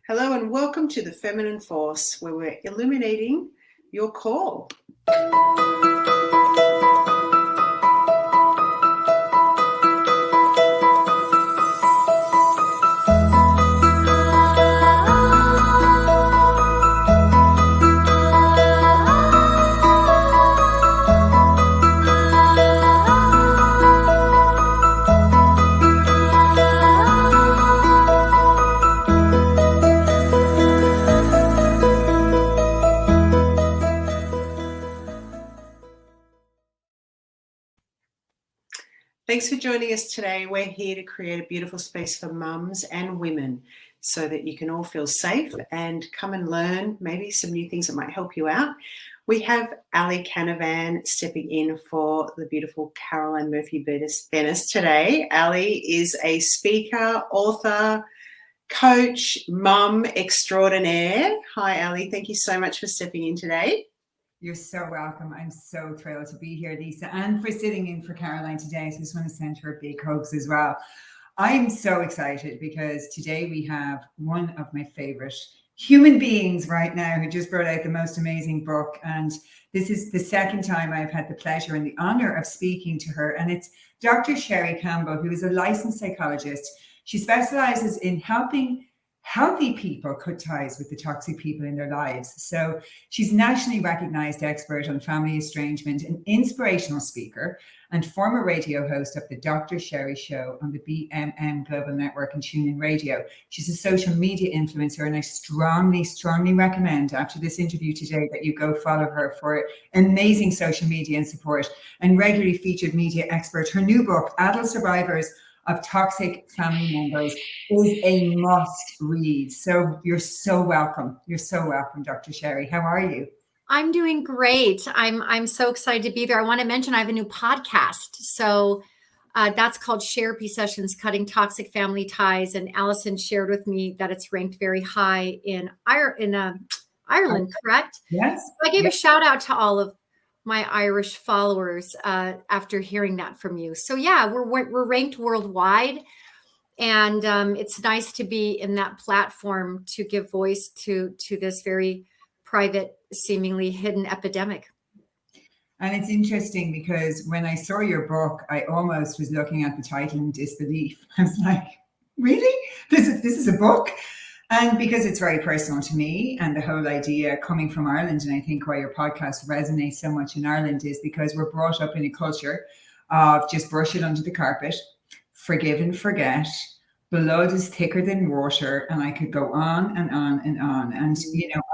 Hello and welcome to The Feminine Force, where we're illuminating your call. Thanks for joining us today. We're here to create a beautiful space for mums and women so that you can all feel safe and come and learn maybe some new things that might help you out. We have Ali Canavan stepping in for the beautiful Caroline Murphy-Bennis today. Ali is a speaker, author, coach, mum extraordinaire. Hi, Ali. Thank you so much for stepping in today. You're so welcome. I'm so thrilled to be here, Lisa, and for sitting in for Caroline today. So I just want to send her big hugs as well. I'm so excited because today we have one of my favorite human beings right now who just brought out the most amazing book. And this is the second time I've had the pleasure and the honor of speaking to her. And it's Dr. Sherry Campbell, who is a licensed psychologist. She specializes in helping healthy people cut ties with the toxic people in their lives. So she's nationally recognized expert on family estrangement, an inspirational speaker, and former radio host of the Dr. Sherry Show on the BMM Global Network and TuneIn Radio. She's a social media influencer, and I strongly, strongly recommend after this interview today that you go follow her for amazing social media and support, and regularly featured media expert. Her new book, Adult Survivors of Toxic Family Members, is a must read. So you're so welcome. You're so welcome, Dr. Sherry. How are you? I'm doing great. I'm so excited to be there. I want to mention I have a new podcast. So that's called Sharepoint Sessions, Cutting Toxic Family Ties. And Allison shared with me that it's ranked very high in Ireland, correct? Yes. So I gave a shout out to all of my Irish followers after hearing that from you. So yeah, we're ranked worldwide, and it's nice to be in that platform to give voice to this very private, seemingly hidden epidemic. And it's interesting because when I saw your book, I almost was looking at the title in disbelief. I was like, really? This is a book? And because it's very personal to me, and the whole idea coming from Ireland, and I think why your podcast resonates so much in Ireland is because we're brought up in a culture of just brush it under the carpet, forgive and forget, blood is thicker than water, and I could go on and on and on. And,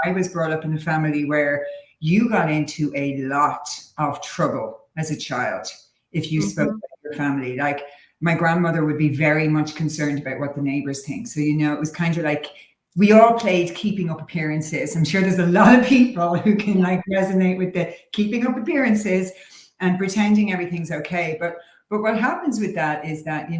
I was brought up in a family where you got into a lot of trouble as a child if you spoke about your family. Like, my grandmother would be very much concerned about what the neighbors think. So, it was kind of like we all played keeping up appearances. I'm sure there's a lot of people who can resonate with the keeping up appearances and pretending everything's okay. But what happens with that is that,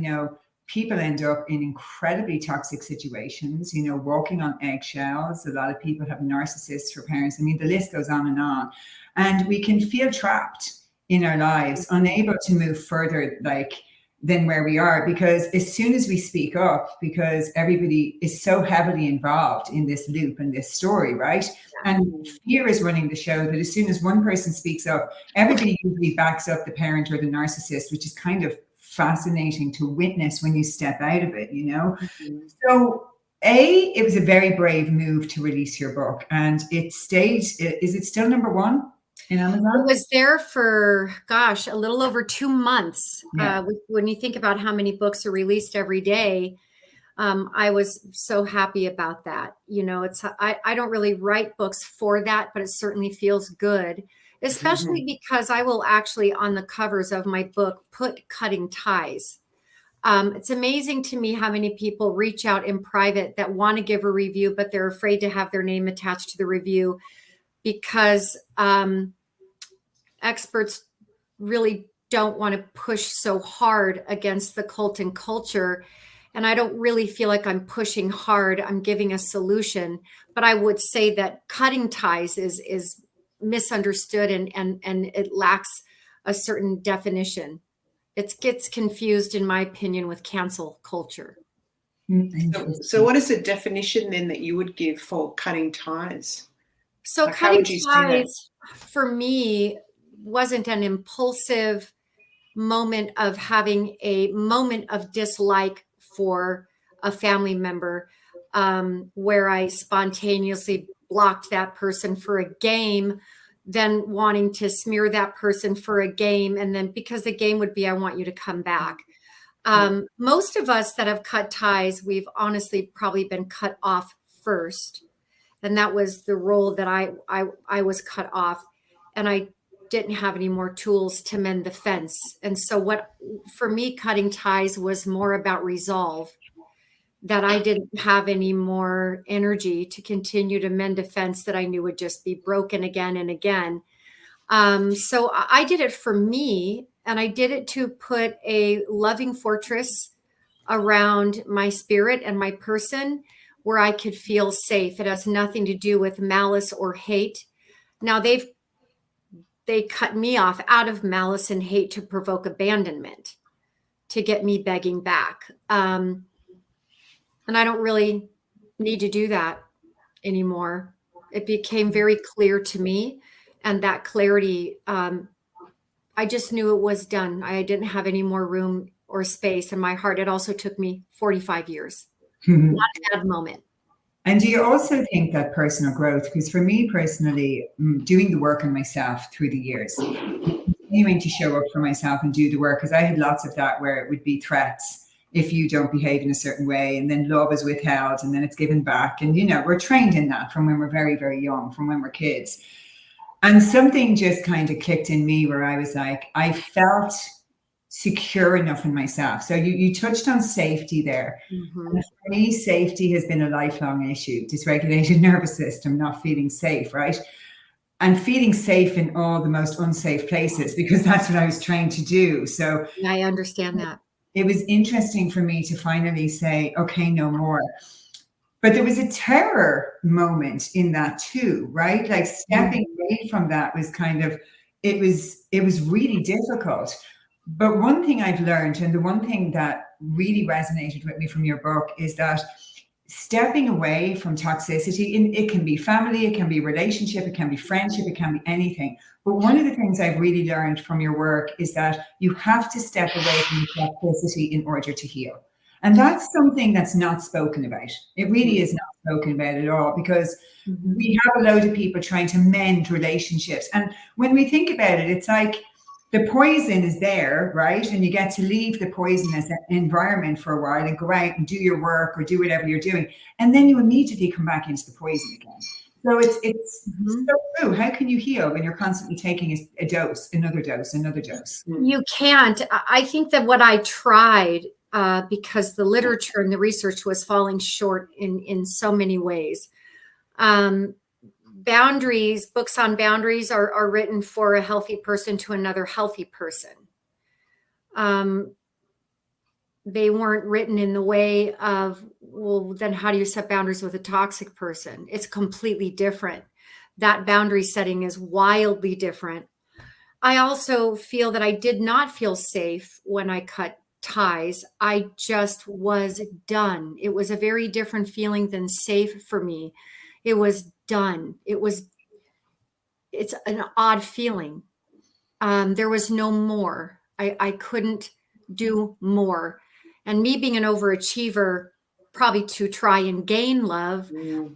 people end up in incredibly toxic situations, walking on eggshells. A lot of people have narcissists for parents. I mean, the list goes on. And we can feel trapped in our lives, unable to move further, than where we are, because as soon as we speak up, because everybody is so heavily involved in this loop and this story, right? And fear is running the show, that as soon as one person speaks up, everybody usually backs up the parent or the narcissist, which is kind of fascinating to witness when you step out of it, So it was a very brave move to release your book, and it stayed. Is it still number one in Amazon? It was there for, a little over 2 months. Yeah. When you think about how many books are released every day, I was so happy about that. I don't really write books for that, but it certainly feels good, especially because I will actually, on the covers of my book, put cutting ties. It's amazing to me how many people reach out in private that want to give a review, but they're afraid to have their name attached to the review because experts really don't want to push so hard against the cult and culture. And I don't really feel like I'm pushing hard. I'm giving a solution. But I would say that cutting ties is misunderstood and it lacks a certain definition. It gets confused, in my opinion, with cancel culture. So what is the definition then that you would give for cutting ties? So Like, how cutting would you see that? ties for me wasn't an impulsive moment of having a moment of dislike for a family member, where I spontaneously blocked that person for a game, then wanting to smear that person for a game. And then because the game would be, I want you to come back. Most of us that have cut ties, we've honestly probably been cut off first. And that was the role that I was cut off. And I didn't have any more tools to mend the fence. And so what, for me, cutting ties was more about resolve, that I didn't have any more energy to continue to mend a fence that I knew would just be broken again and again. So I did it for me, and I did it to put a loving fortress around my spirit and my person where I could feel safe. It has nothing to do with malice or hate. Now they cut me off out of malice and hate to provoke abandonment, to get me begging back. And I don't really need to do that anymore. It became very clear to me. And that clarity, I just knew it was done. I didn't have any more room or space in my heart. It also took me 45 years. Not a bad moment. And do you also think that personal growth, because for me personally, doing the work on myself through the years, continuing to show up for myself and do the work, because I had lots of that where it would be threats if you don't behave in a certain way, and then love is withheld and then it's given back. And, we're trained in that from when we're very, very young, from when we're kids. And something just kind of clicked in me where I was like, I felt secure enough in myself. So you touched on safety there. Mm-hmm. And for me, safety has been a lifelong issue. Dysregulated nervous system, not feeling safe, right? And feeling safe in all the most unsafe places, because that's what I was trained to do. So I understand that. It was interesting for me to finally say, okay, no more. But there was a terror moment in that too, right? Like stepping away from that was kind of, it was really difficult. But one thing I've learned, and the one thing that really resonated with me from your book, is that stepping away from toxicity, it can be family, it can be relationship, it can be friendship, it can be anything. But one of the things I've really learned from your work is that you have to step away from the toxicity in order to heal. And that's something that's not spoken about. It really is not spoken about at all, because we have a load of people trying to mend relationships. And when we think about it, it's like the poison is there, right? And you get to leave the poisonous environment for a while and go out and do your work or do whatever you're doing. And then you immediately come back into the poison again. So it's so true. How can you heal when you're constantly taking a dose, another dose, another dose? You can't. I think that what I tried, because the literature and the research was falling short in so many ways. Boundaries, books on boundaries are written for a healthy person to another healthy person. They weren't written in the way of, well, then how do you set boundaries with a toxic person? It's completely different. That boundary setting is wildly different. I also feel that I did not feel safe when I cut ties. I just was done. It was a very different feeling than safe for me. It was done. It's an odd feeling. There was no more. I couldn't do more. And me being an overachiever, probably to try and gain love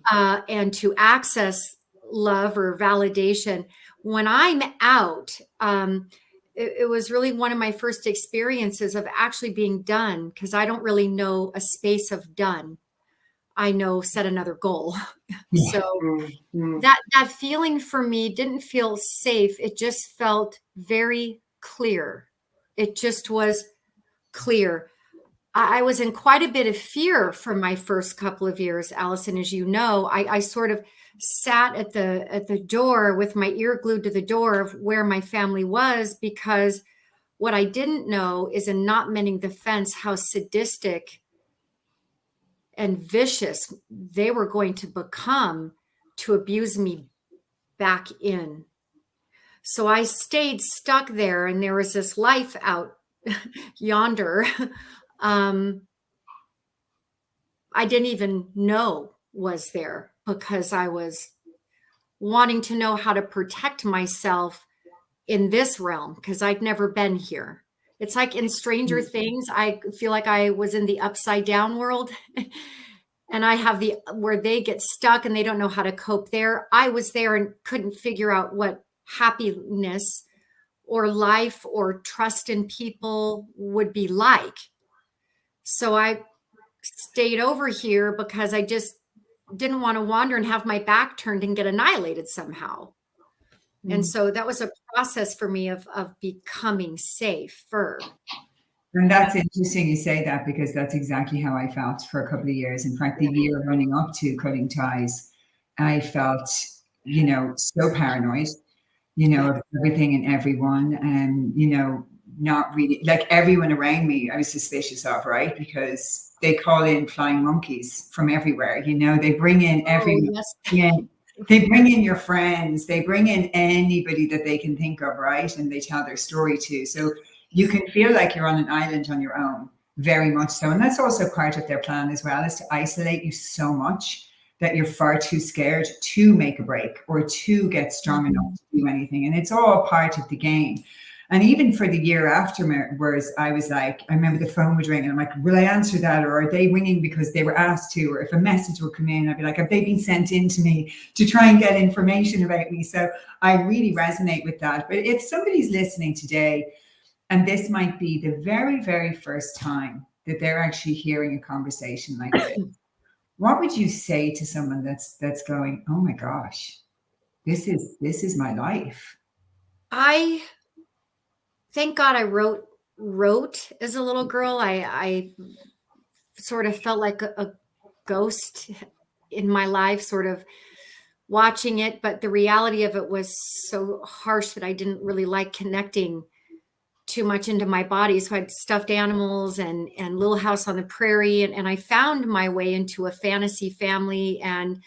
and to access love or validation, when I'm out, it was really one of my first experiences of actually being done, because I don't really know a space of done. I know set another goal. So that feeling for me didn't feel safe. It just felt very clear. It just was clear. I was in quite a bit of fear for my first couple of years, Allison. As you know, I sort of sat at the door with my ear glued to the door of where my family was, because what I didn't know is, in not mending the fence, how sadistic and vicious they were going to become to abuse me back in. So I stayed stuck there, and there was this life out yonder. I didn't even know was there, because I was wanting to know how to protect myself in this realm, because I'd never been here. It's like in Stranger Things, I feel like I was in the upside down world. And I have the where they get stuck and they don't know how to cope there. I was there and couldn't figure out what happiness or life or trust in people would be like. So I stayed over here because I just didn't want to wander and have my back turned and get annihilated somehow. And so that was a process for me of becoming safer. And that's interesting you say that, because that's exactly how I felt for a couple of years. In fact, the year running up to cutting ties, I felt, so paranoid, of everything and everyone. And, not really, like, everyone around me, I was suspicious of, right? Because they call in flying monkeys from everywhere, they bring in everyone. yes. Yeah. They bring in your friends, they bring in anybody that they can think of, right? And they tell their story too. So you can feel like you're on an island on your own, very much so. And that's also part of their plan as well, is to isolate you so much that you're far too scared to make a break or to get strong enough to do anything. And it's all part of the game. And even for the year afterwards, I was like, I remember the phone would ring and I'm like, will I answer that? Or are they ringing because they were asked to? Or if a message would come in, I'd be like, have they been sent in to me to try and get information about me? So I really resonate with that. But if somebody's listening today, and this might be the very, very first time that they're actually hearing a conversation like this, what would you say to someone that's going, oh my gosh, this is my life? I thank God I wrote as a little girl. I sort of felt like a ghost in my life, sort of watching it, but the reality of it was so harsh that I didn't really like connecting too much into my body. So I had stuffed animals and Little House on the Prairie. And I found my way into a fantasy family and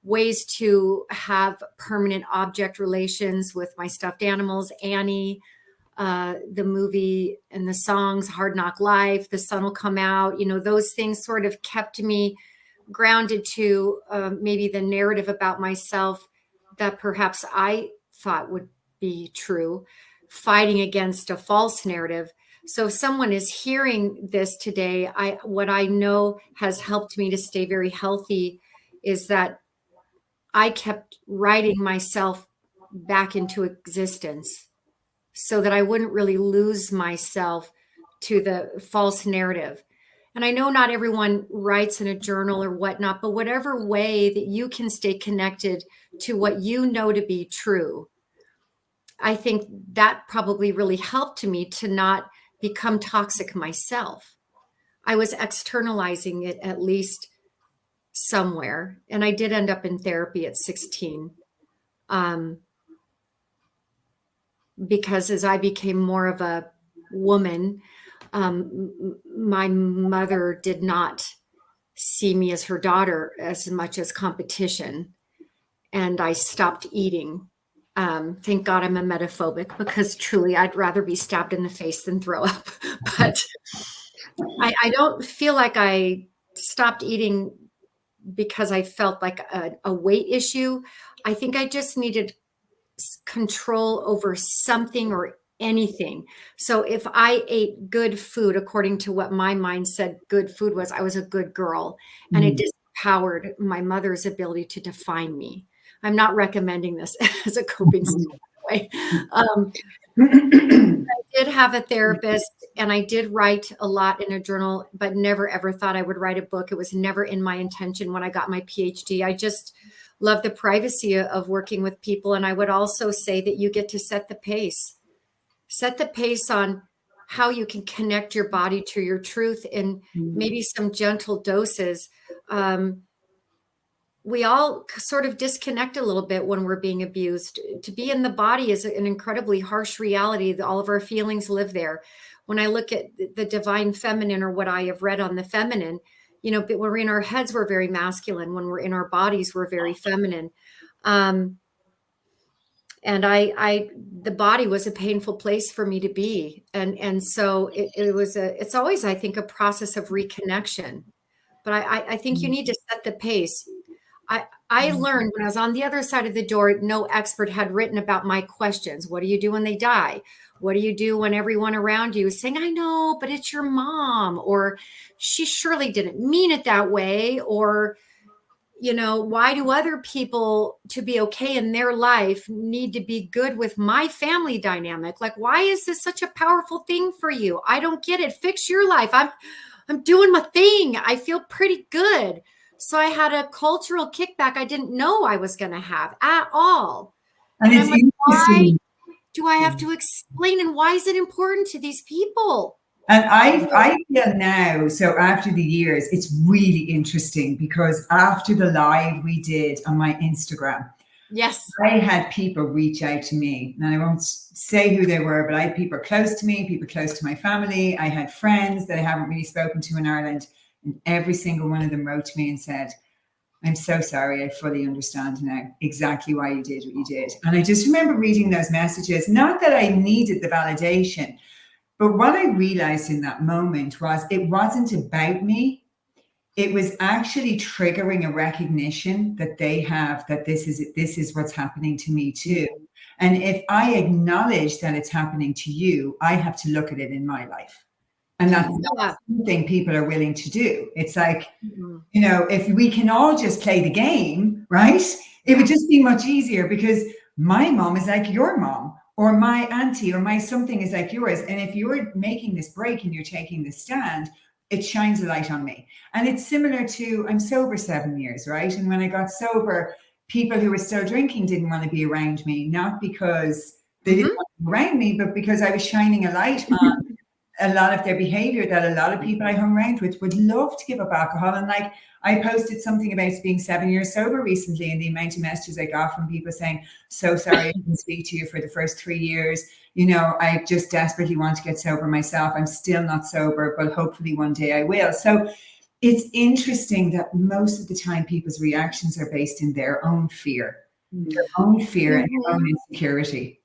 ways to have permanent object relations with my stuffed animals. Annie, the movie and the songs, Hard Knock Life, The Sun Will Come Out, those things sort of kept me grounded to maybe the narrative about myself that perhaps I thought would be true, fighting against a false narrative. So if someone is hearing this today, what I know has helped me to stay very healthy is that I kept writing myself back into existence so that I wouldn't really lose myself to the false narrative. And I know not everyone writes in a journal or whatnot, but whatever way that you can stay connected to what you know to be true, I think that probably really helped me to not become toxic myself. I was externalizing it at least somewhere. And I did end up in therapy at 16. Because as I became more of a woman, my mother did not see me as her daughter as much as competition. And I stopped eating. Thank God I'm a emetophobic, because truly I'd rather be stabbed in the face than throw up. But I don't feel like I stopped eating because I felt like a weight issue. I think I just needed control over something or anything. So if I ate good food, according to what my mind said good food was, I was a good girl. And it disempowered my mother's ability to define me. I'm not recommending this as a coping skill, by the way. I did have a therapist and I did write a lot in a journal, but never ever thought I would write a book. It was never in my intention when I got my PhD. I just love the privacy of working with people. And I would also say that you get to set the pace on how you can connect your body to your truth in maybe some gentle doses. We all sort of disconnect a little bit when we're being abused. To be in the body is an incredibly harsh reality. All of our feelings live there. When I look at the divine feminine, or what I have read on the feminine, but when we're in our heads, we're very masculine. When we're in our bodies, we're very feminine. And the body was a painful place for me to be. And so it's always, I think, a process of reconnection. but I think you need to set the pace. I learned when I was on the other side of the door, no expert had written about my questions. What do you do when they die? What do you do when everyone around you is saying, I know, but it's your mom, or she surely didn't mean it that way, or, why do other people to be okay in their life need to be good with my family dynamic? Like, why is this such a powerful thing for you? I don't get it. Fix your life. I'm doing my thing. I feel pretty good. So I had a cultural kickback I didn't know I was going to have at all. And it's I'm like, why interesting. do I have to explain? And why is it important to these people? And I feel now, so after the years, it's really interesting because after the live we did on my Instagram, yes, I had people reach out to me, and I won't say who they were, but I had people close to me, people close to my family. I had friends that I haven't really spoken to in Ireland, and every single one of them wrote to me and said, I'm so sorry. I fully understand now exactly why you did what you did. And I just remember reading those messages, not that I needed the validation, but what I realized in that moment was it wasn't about me. It was actually triggering a recognition that they have that this is what's happening to me too. And if I acknowledge that it's happening to you, I have to look at it in my life. And that's not something people are willing to do. It's like, if we can all just play the game, right? It would just be much easier because my mom is like your mom, or my auntie or my something is like yours. And if you're making this break and you're taking this stand, it shines a light on me. And it's similar to, I'm sober 7 years, right? And when I got sober, people who were still drinking didn't want to be around me, not because they didn't want to be around me, but because I was shining a light on a lot of their behavior that a lot of people I hung around with would love to give up alcohol. And like, I posted something about being 7 years sober recently, and the amount of messages I got from people saying, so sorry I didn't speak to you for the first 3 years. I just desperately want to get sober myself. I'm still not sober, but hopefully one day I will. So it's interesting that most of the time people's reactions are based in their own fear, and their own insecurity.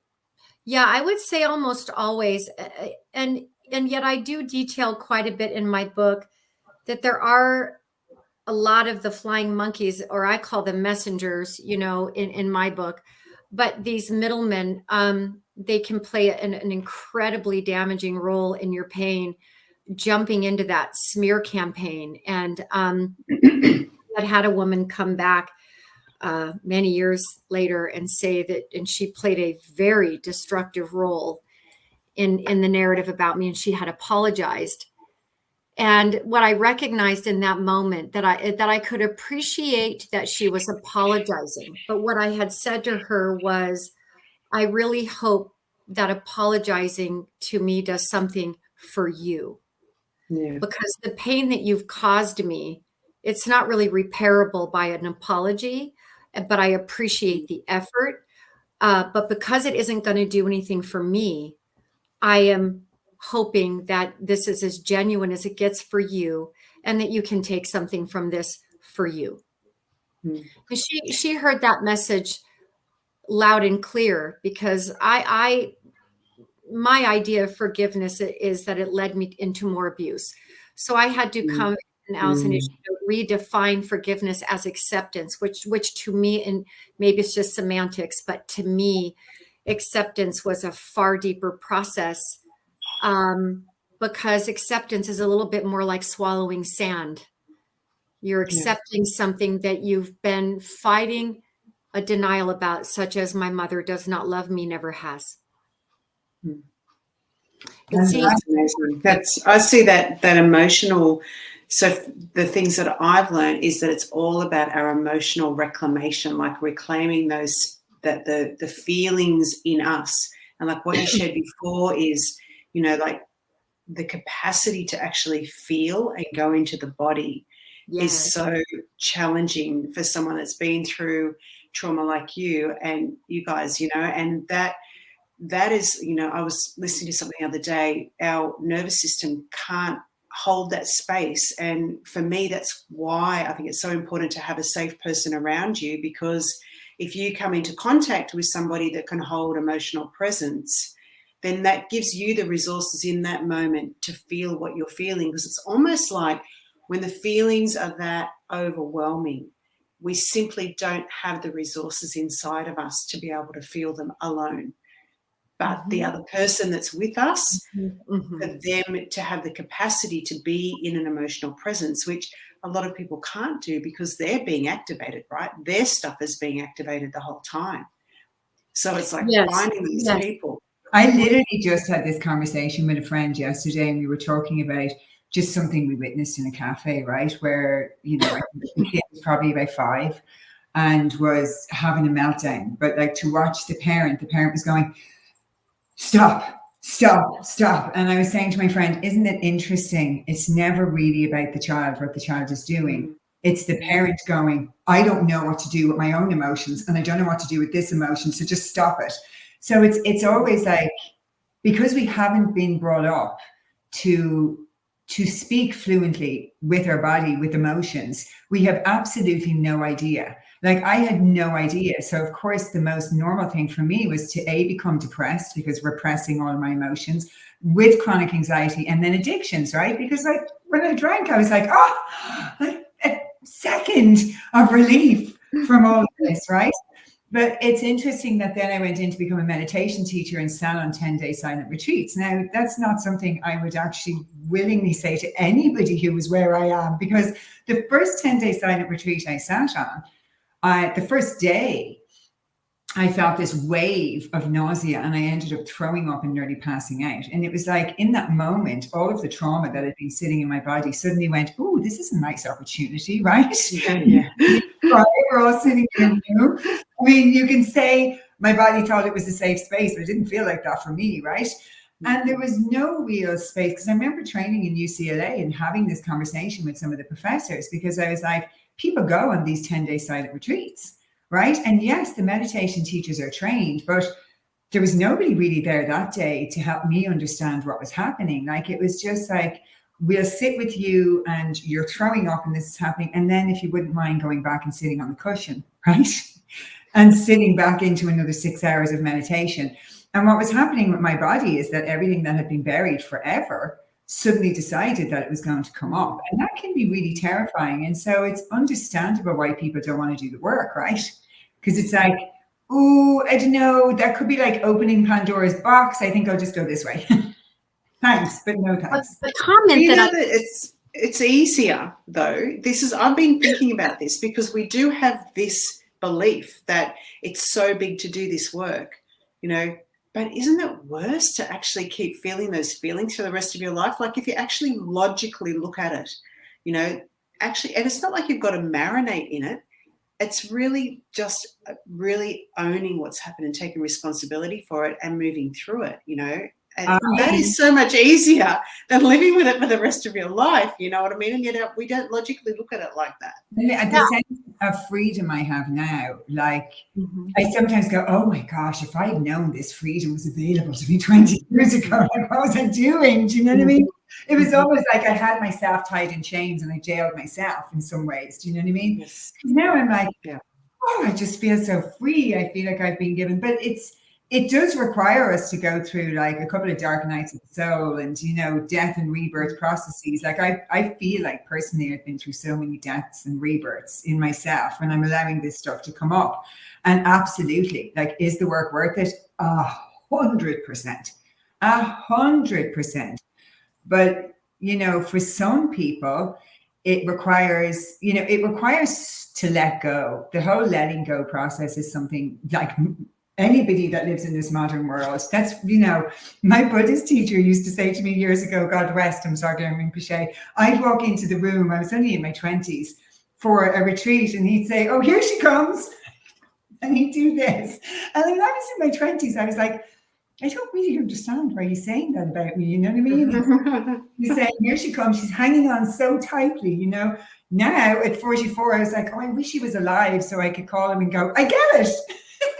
Yeah, I would say almost always. And yet I do detail quite a bit in my book that there are a lot of the flying monkeys, or I call them messengers, in my book. But these middlemen, they can play an incredibly damaging role in your pain, jumping into that smear campaign. And I had a woman come back many years later and say that, and she played a very destructive role in the narrative about me, and she had apologized. And what I recognized in that moment, that I could appreciate that she was apologizing. But what I had said to her was, I really hope that apologizing to me does something for you. Yeah. Because the pain that you've caused me, it's not really repairable by an apology, but I appreciate the effort. But because it isn't going to do anything for me, I am hoping that this is as genuine as it gets for you, and that you can take something from this for you. And she heard that message loud and clear, because my idea of forgiveness is that it led me into more abuse. So I had to come and Allison redefine forgiveness as acceptance, which to me, and maybe it's just semantics, but to me, acceptance was a far deeper process, because acceptance is a little bit more like swallowing sand. You're accepting something that you've been fighting a denial about, such as my mother does not love me, never has. That's amazing. I see that emotional. So the things that I've learned is that it's all about our emotional reclamation, like reclaiming those, that the feelings in us. And like what you shared before is, like the capacity to actually feel and go into the body is so challenging for someone that's been through trauma like you and you guys, and that is, I was listening to something the other day, our nervous system can't hold that space. And for me, that's why I think it's so important to have a safe person around you, because if you come into contact with somebody that can hold emotional presence, then that gives you the resources in that moment to feel what you're feeling. Because it's almost like when the feelings are that overwhelming, we simply don't have the resources inside of us to be able to feel them alone. But the other person that's with us, for them to have the capacity to be in an emotional presence, which a lot of people can't do because they're being activated, right? Their stuff is being activated the whole time. So it's like finding these people. I literally just had this conversation with a friend yesterday, and we were talking about just something we witnessed in a cafe, right? Where, you know, I think the kid was probably about 5 and was having a meltdown. But like, to watch the parent was going, stop. And I was saying to my friend, isn't it interesting? It's never really about the child, what the child is doing. It's the parent going, I don't know what to do with my own emotions, and I don't know what to do with this emotion, so just stop it. So it's always like, because we haven't been brought up to speak fluently with our body, with emotions, we have absolutely no idea. Like, I had no idea. So of course, the most normal thing for me was to become depressed, because repressing all my emotions, with chronic anxiety, and then addictions, right? Because like, when I drank, I was like, like a second of relief from all of this, right? But it's interesting that then I went in to become a meditation teacher and sat on 10-day silent retreats. Now, that's not something I would actually willingly say to anybody who was where I am, because the first 10-day silent retreat I sat on, the first day, I felt this wave of nausea, and I ended up throwing up and nearly passing out. And it was like, in that moment, all of the trauma that had been sitting in my body suddenly went, oh, this is a nice opportunity, right? Yeah. Right? We're all sitting in a room. I mean, you can say my body thought it was a safe space, but it didn't feel like that for me, right? And there was no real space, because I remember training in UCLA and having this conversation with some of the professors, because I was like, people go on these 10-day silent retreats, right? And yes, the meditation teachers are trained, but there was nobody really there that day to help me understand what was happening. Like, it was just like, we'll sit with you and you're throwing up and this is happening. And then if you wouldn't mind going back and sitting on the cushion, right? And sitting back into another 6 hours of meditation. And what was happening with my body is that everything that had been buried forever suddenly decided that it was going to come up. And that can be really terrifying. And so it's understandable why people don't want to do the work, right? Because it's like, oh, I don't know, that could be like opening Pandora's box. I think I'll just go this way. Thanks, but no thanks. The comment that it's easier though. I've been thinking about this, because we do have this belief that it's so big to do this work, you know, but isn't it worse to actually keep feeling those feelings for the rest of your life? Like, if you actually logically look at it, you know, actually, and it's not like you've got to marinate in it. It's really just really owning what's happened and taking responsibility for it and moving through it, you know. And that is so much easier than living with it for the rest of your life. You know what I mean? And yet we don't logically look at it like that. The sense of freedom I have now, like, I sometimes go, oh my gosh, if I had known this freedom was available to me 20 years ago, like, what was I doing? Do you know what I mean? It was almost like I had myself tied in chains and I jailed myself in some ways. Do you know what I mean? Yes. Now I'm like, oh, I just feel so free. I feel like I've been given, but it does require us to go through like a couple of dark nights of the soul and, you know, death and rebirth processes. Like, I feel like personally I've been through so many deaths and rebirths in myself, and I'm allowing this stuff to come up. And absolutely, like, is the work worth it? 100%. 100%. But, you know, for some people, it requires to let go. The whole letting go process is something like anybody that lives in this modern world. That's, you know, my Buddhist teacher used to say to me years ago, God rest him, Sargon Rinpoche, I'd walk into the room, I was only in my 20s, for a retreat, and he'd say, oh, here she comes. And he'd do this. And when I was in my 20s, I was like, I don't really understand why he's saying that about me, you know what I mean? He's saying, here she comes, she's hanging on so tightly, you know. Now at 44, I was like, oh, I wish he was alive so I could call him and go, I get it.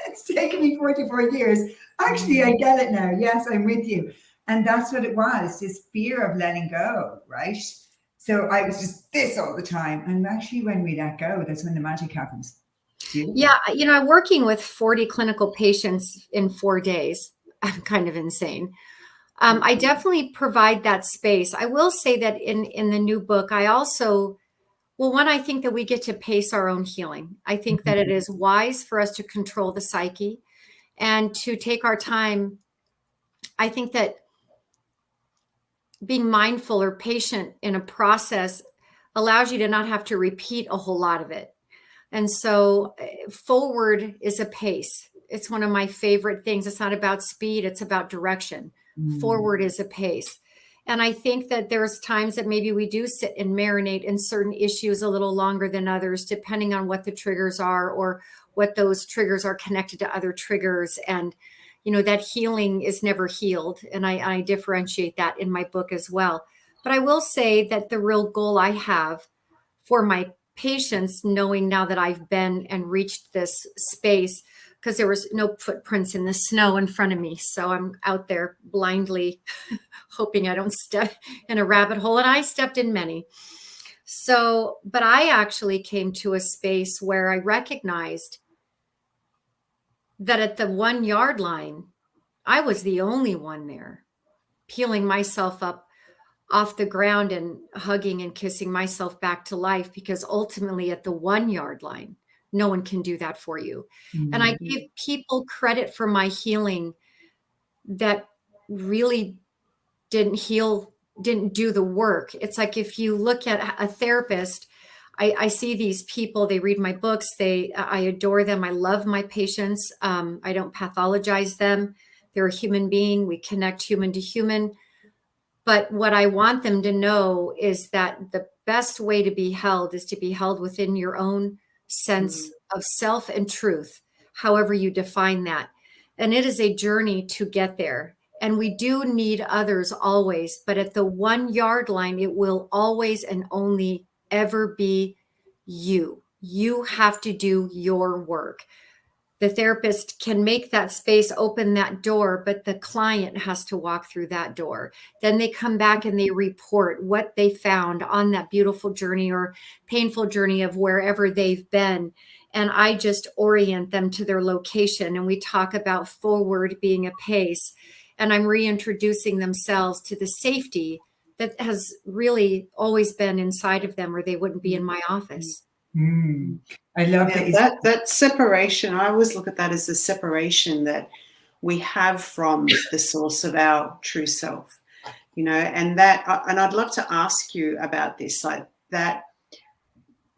It's taken me 44 years. Actually, I get it now. Yes, I'm with you. And that's what it was, this fear of letting go, right? So I was just this all the time. And actually, when we let go, that's when the magic happens. Yeah, you know, I'm working with 40 clinical patients in 4 days. I'm kind of insane. I definitely provide that space. I will say that in the new book, I also, well, one, I think that we get to pace our own healing. I think that it is wise for us to control the psyche and to take our time. I think that being mindful or patient in a process allows you to not have to repeat a whole lot of it. And so forward is a pace. It's one of my favorite things. It's not about speed, it's about direction. Forward is a pace. And I think that there's times that maybe we do sit and marinate in certain issues a little longer than others, depending on what the triggers are or what those triggers are connected to other triggers. And, you know, that healing is never healed. And I differentiate that in my book as well. But I will say that the real goal I have for my patients, knowing now that I've been and reached this space, because there was no footprints in the snow in front of me. So I'm out there blindly hoping I don't step in a rabbit hole. And I stepped in many. So, but I actually came to a space where I recognized that at the 1 yard line, I was the only one there, peeling myself up off the ground and hugging and kissing myself back to life, because ultimately at the 1 yard line, no one can do that for you. And I give people credit for my healing that really didn't do the work. It's like, if you look at a therapist, I see these people, they read my books, I adore them. I love my patients. I don't pathologize them. They're a human being. We connect human to human. But what I want them to know is that the best way to be held is to be held within your own sense of self and truth, however you define that. And it is a journey to get there. And we do need others always, but at the 1 yard line, it will always and only ever be you. You have to do your work. The therapist can make that space, open that door, but the client has to walk through that door. Then they come back and they report what they found on that beautiful journey or painful journey of wherever they've been. And I just orient them to their location. And we talk about forward being a pace. And I'm reintroducing themselves to the safety that has really always been inside of them, or they wouldn't be in my office. I love that separation. I always look at that as the separation that we have from the source of our true self, you know, and I'd love to ask you about this, like that,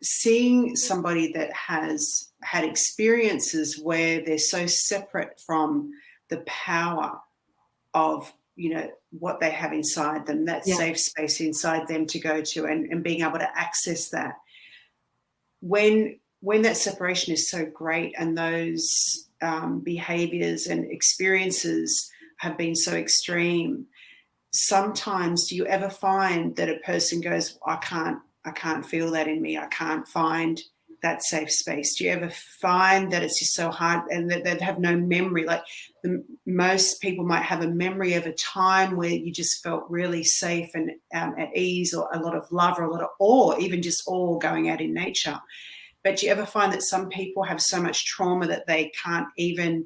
seeing somebody that has had experiences where they're so separate from the power of, you know, what they have inside them, that safe space inside them to go to and being able to access that. When that separation is so great and those behaviors and experiences have been so extreme, sometimes do you ever find that a person goes, I can't feel that in me. I can't find that safe space. Do you ever find that it's just so hard and that they have no memory? Like most people might have a memory of a time where you just felt really safe and at ease, or a lot of love or a lot of awe, even just awe going out in nature. But do you ever find that some people have so much trauma that they can't even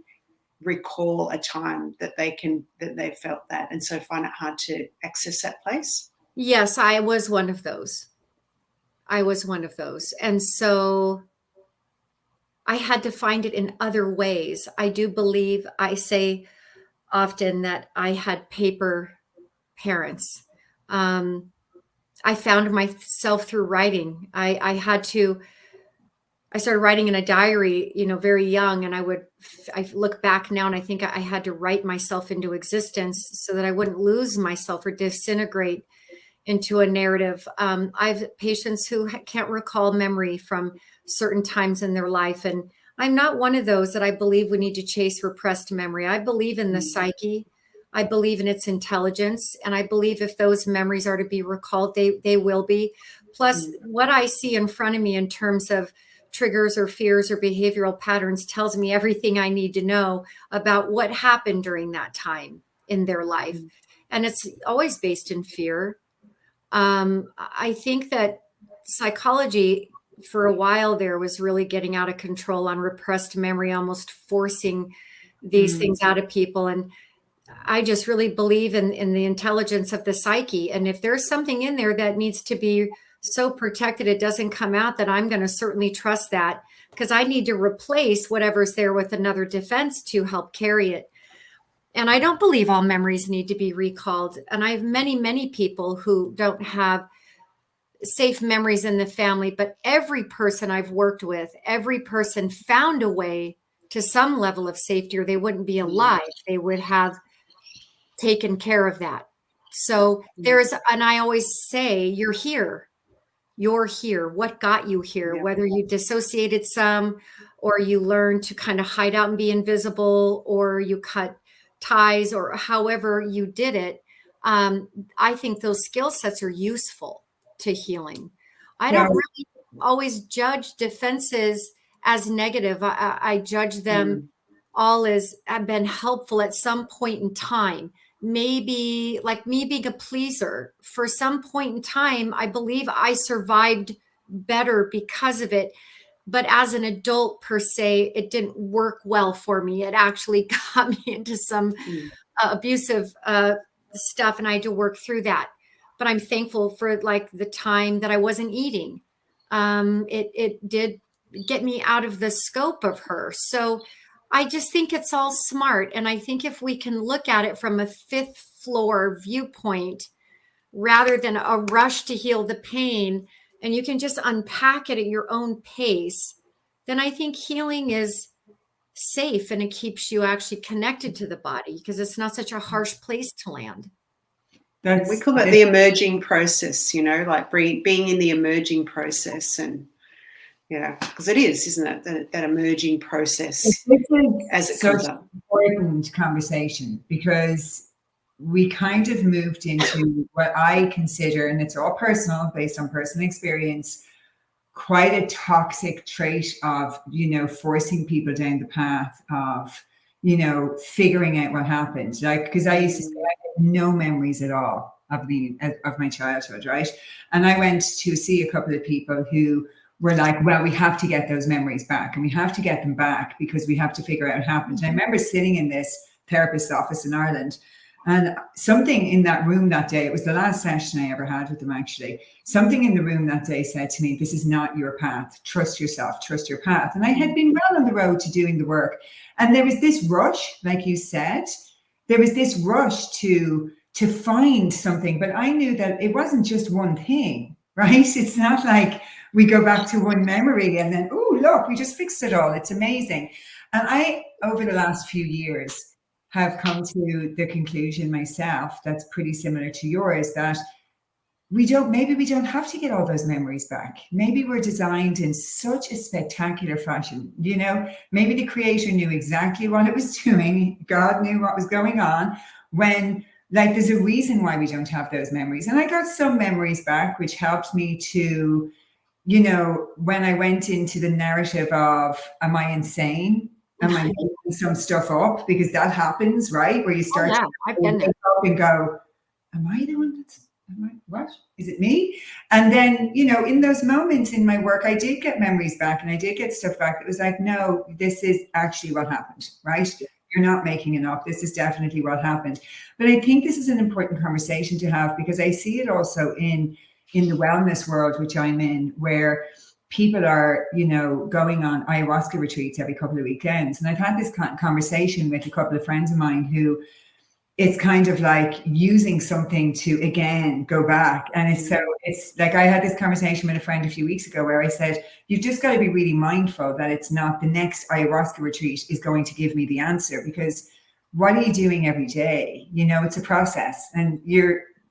recall a time that they felt that, and so find it hard to access that place? Yes, I was one of those. And so I had to find it in other ways. I do believe, I say often, that I had paper parents. I found myself through writing. I started writing in a diary, you know, very young. And I look back now and I think I had to write myself into existence so that I wouldn't lose myself or disintegrate into a narrative. I have patients who can't recall memory from certain times in their life. And I'm not one of those that I believe we need to chase repressed memory. I believe in the psyche. I believe in its intelligence. And I believe if those memories are to be recalled, they will be. Plus, what I see in front of me in terms of triggers or fears or behavioral patterns tells me everything I need to know about what happened during that time in their life. And it's always based in fear. I think that psychology for a while there was really getting out of control on repressed memory, almost forcing these things out of people. And I just really believe in the intelligence of the psyche. And if there's something in there that needs to be so protected it doesn't come out, then I'm going to certainly trust that, because I need to replace whatever's there with another defense to help carry it. And I don't believe all memories need to be recalled. And I have many, many people who don't have safe memories in the family, but every person I've worked with, every person found a way to some level of safety, or they wouldn't be alive. They would have taken care of that. So and I always say, you're here. You're here. What got you here? Yeah. Whether you dissociated some, or you learned to kind of hide out and be invisible, or you cut ties, or however you did it. I think those skill sets are useful to healing. I don't really always judge defenses as negative. I judge them all as have been helpful at some point in time. Maybe like me being a pleaser, for some point in time, I believe I survived better because of it. But as an adult per se, it didn't work well for me. It actually got me into some abusive stuff, and I had to work through that. But I'm thankful for like the time that I wasn't eating. It did get me out of the scope of her. So I just think it's all smart. And I think if we can look at it from a fifth floor viewpoint, rather than a rush to heal the pain, and you can just unpack it at your own pace, then I think healing is safe, and it keeps you actually connected to the body, because it's not such a harsh place to land. We call it the emerging process, like being in the emerging process. And because it is, isn't it, that emerging process as it comes up. Important conversation, because we kind of moved into what I consider, and it's all personal, based on personal experience, quite a toxic trait of, forcing people down the path of, figuring out what happened. Like, because I used to say I had no memories at all of my childhood, right? And I went to see a couple of people who were like, well, we have to get those memories back, and we have to get them back because we have to figure out what happened. And I remember sitting in this therapist's office in Ireland, and something in that room that day, it was the last session I ever had with them actually, something in the room that day said to me, this is not your path. Trust yourself, trust your path. And I had been well on the road to doing the work. And there was this rush, like you said, there was this rush to find something, but I knew that it wasn't just one thing, right? It's not like we go back to one memory and then, oh, look, we just fixed it all. It's amazing. And I, over the last few years, have come to the conclusion myself that's pretty similar to yours, that maybe we don't have to get all those memories back. Maybe we're designed in such a spectacular fashion. Maybe the creator knew exactly what it was doing. God knew what was going on, when like there's a reason why we don't have those memories. And I got some memories back, which helped me to, when I went into the narrative of, am I insane? Am I making some stuff up? Because that happens, right? Where you start to I've been there. and go, am I the one what? Is it me? And then, in those moments in my work, I did get memories back, and I did get stuff back. It was like, no, this is actually what happened, right? You're not making it up. This is definitely what happened. But I think this is an important conversation to have, because I see it also in the wellness world, which I'm in, where people are, going on ayahuasca retreats every couple of weekends. And I've had this conversation with a couple of friends of mine who, it's kind of like using something to, again, go back. And it's like, I had this conversation with a friend a few weeks ago where I said, you've just got to be really mindful that it's not the next ayahuasca retreat is going to give me the answer, because what are you doing every day? It's a process, and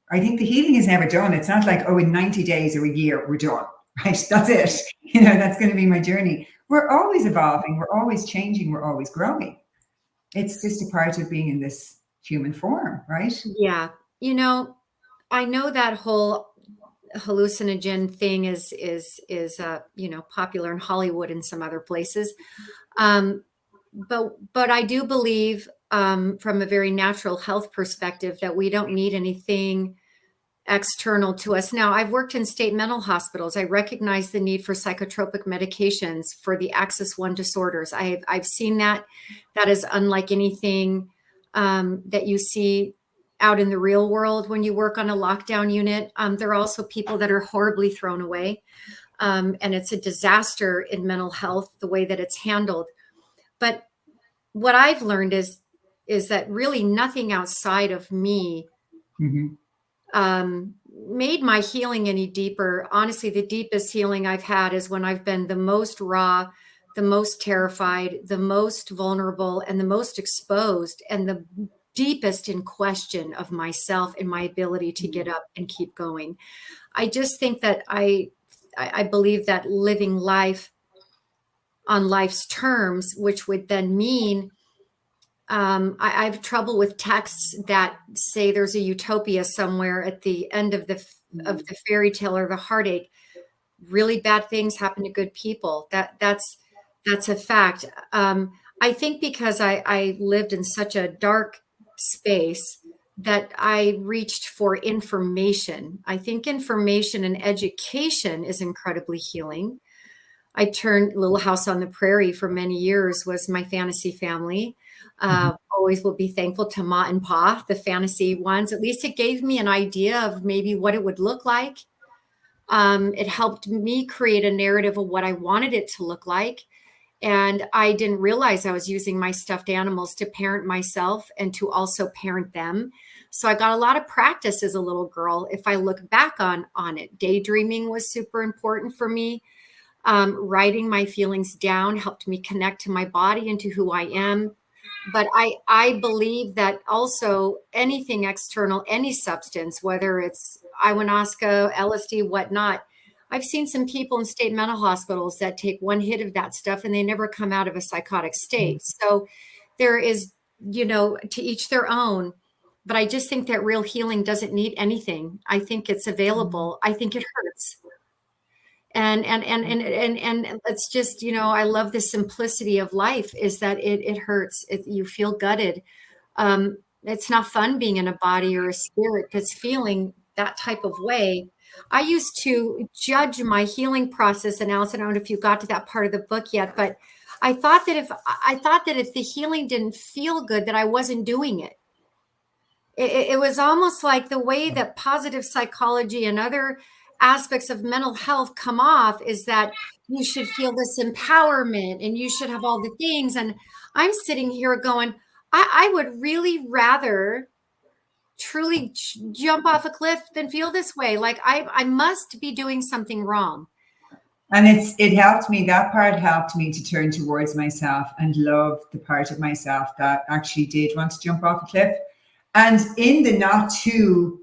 I think the healing is never done. It's not like, oh, in 90 days or a year, we're done, right? That's it. That's going to be my journey. We're always evolving. We're always changing. We're always growing. It's just a part of being in this human form, right? Yeah. I know that whole hallucinogen thing is popular in Hollywood and some other places. But I do believe from a very natural health perspective that we don't need anything external to us. Now, I've worked in state mental hospitals. I recognize the need for psychotropic medications for the Axis 1 disorders. I've seen that. That is unlike anything that you see out in the real world when you work on a lockdown unit. There are also people that are horribly thrown away. And it's a disaster in mental health, the way that it's handled. But what I've learned is that really nothing outside of me made my healing any deeper. Honestly, the deepest healing I've had is when I've been the most raw, the most terrified, the most vulnerable, and the most exposed, and the deepest in question of myself and my ability to get up and keep going. I just think that I believe that living life on life's terms, which would then mean I have trouble with texts that say there's a utopia somewhere at the end of the fairy tale or the heartache. Really bad things happen to good people. That's a fact. I think because I lived in such a dark space that I reached for information. I think information and education is incredibly healing. I turned Little House on the Prairie for many years was my fantasy family. Always will be thankful to Ma and Pa, the fantasy ones. At least it gave me an idea of maybe what it would look like. It helped me create a narrative of what I wanted it to look like. And I didn't realize I was using my stuffed animals to parent myself and to also parent them. So I got a lot of practice as a little girl. If I look back on it, daydreaming was super important for me. Writing my feelings down helped me connect to my body and to who I am. But I believe that also anything external, any substance, whether it's ayahuasca, LSD, whatnot, I've seen some people in state mental hospitals that take one hit of that stuff and they never come out of a psychotic state. So there is, to each their own. But I just think that real healing doesn't need anything. I think it's available. I think it hurts. And it's just, I love the simplicity of life is that it hurts. You feel gutted. It's not fun being in a body or a spirit that's feeling that type of way. I used to judge my healing process, and Allison, I don't know if you got to that part of the book yet, but I thought that if the healing didn't feel good, that I wasn't doing it. It was almost like the way that positive psychology and other aspects of mental health come off is that you should feel this empowerment and you should have all the things. And I'm sitting here going, I would really rather truly jump off a cliff than feel this way. Like I must be doing something wrong. And that part helped me to turn towards myself and love the part of myself that actually did want to jump off a cliff. And in the not too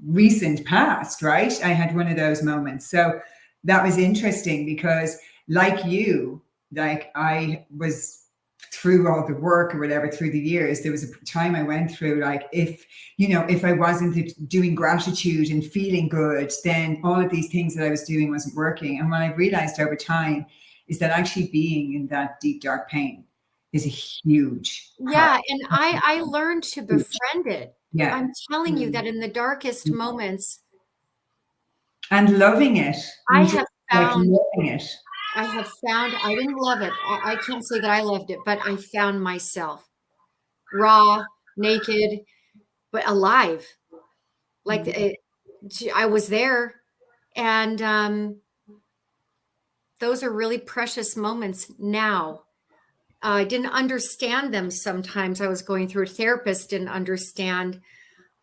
recent past, right, I had one of those moments. So that was interesting because like you, like I was through all the work or whatever through the years, there was a time I went through, like if I wasn't doing gratitude and feeling good, then all of these things that I was doing wasn't working. And what I realized over time is that actually being in that deep, dark pain is a huge part. Yeah. And I learned to befriend it. Yeah. I'm telling you that in the darkest moments. And loving it. I have found, loving it. I didn't love it. I can't say that I loved it, but I found myself raw, naked, but alive. Like I was there. And those are really precious moments now. I didn't understand them sometimes. I was going through a therapist, didn't understand.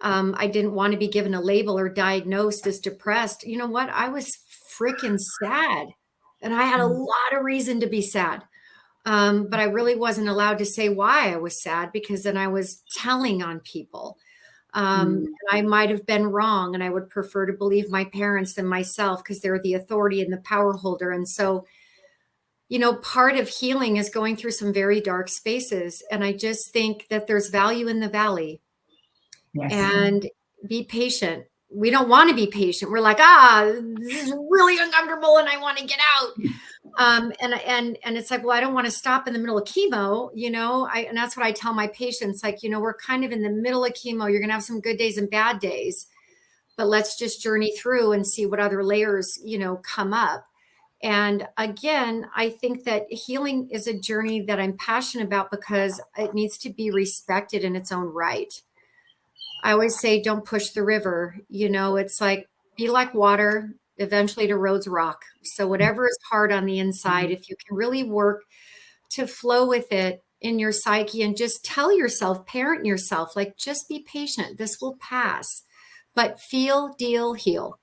I didn't want to be given a label or diagnosed as depressed. You know what? I was freaking sad. And I had a lot of reason to be sad. But I really wasn't allowed to say why I was sad because then I was telling on people. And I might have been wrong. And I would prefer to believe my parents than myself because they're the authority and the power holder. And so, part of healing is going through some very dark spaces. And I just think that there's value in the valley. Yes. And be patient. We don't want to be patient. We're like, this is really uncomfortable and I want to get out. And it's like, well, I don't want to stop in the middle of chemo, and that's what I tell my patients, like, we're kind of in the middle of chemo. You're going to have some good days and bad days, but let's just journey through and see what other layers, come up. And again, I think that healing is a journey that I'm passionate about because it needs to be respected in its own right. I always say, don't push the river. It's like, be like water, eventually it erodes rock. So whatever is hard on the inside, if you can really work to flow with it in your psyche and just tell yourself, parent yourself, like, just be patient. This will pass, but feel, deal, heal,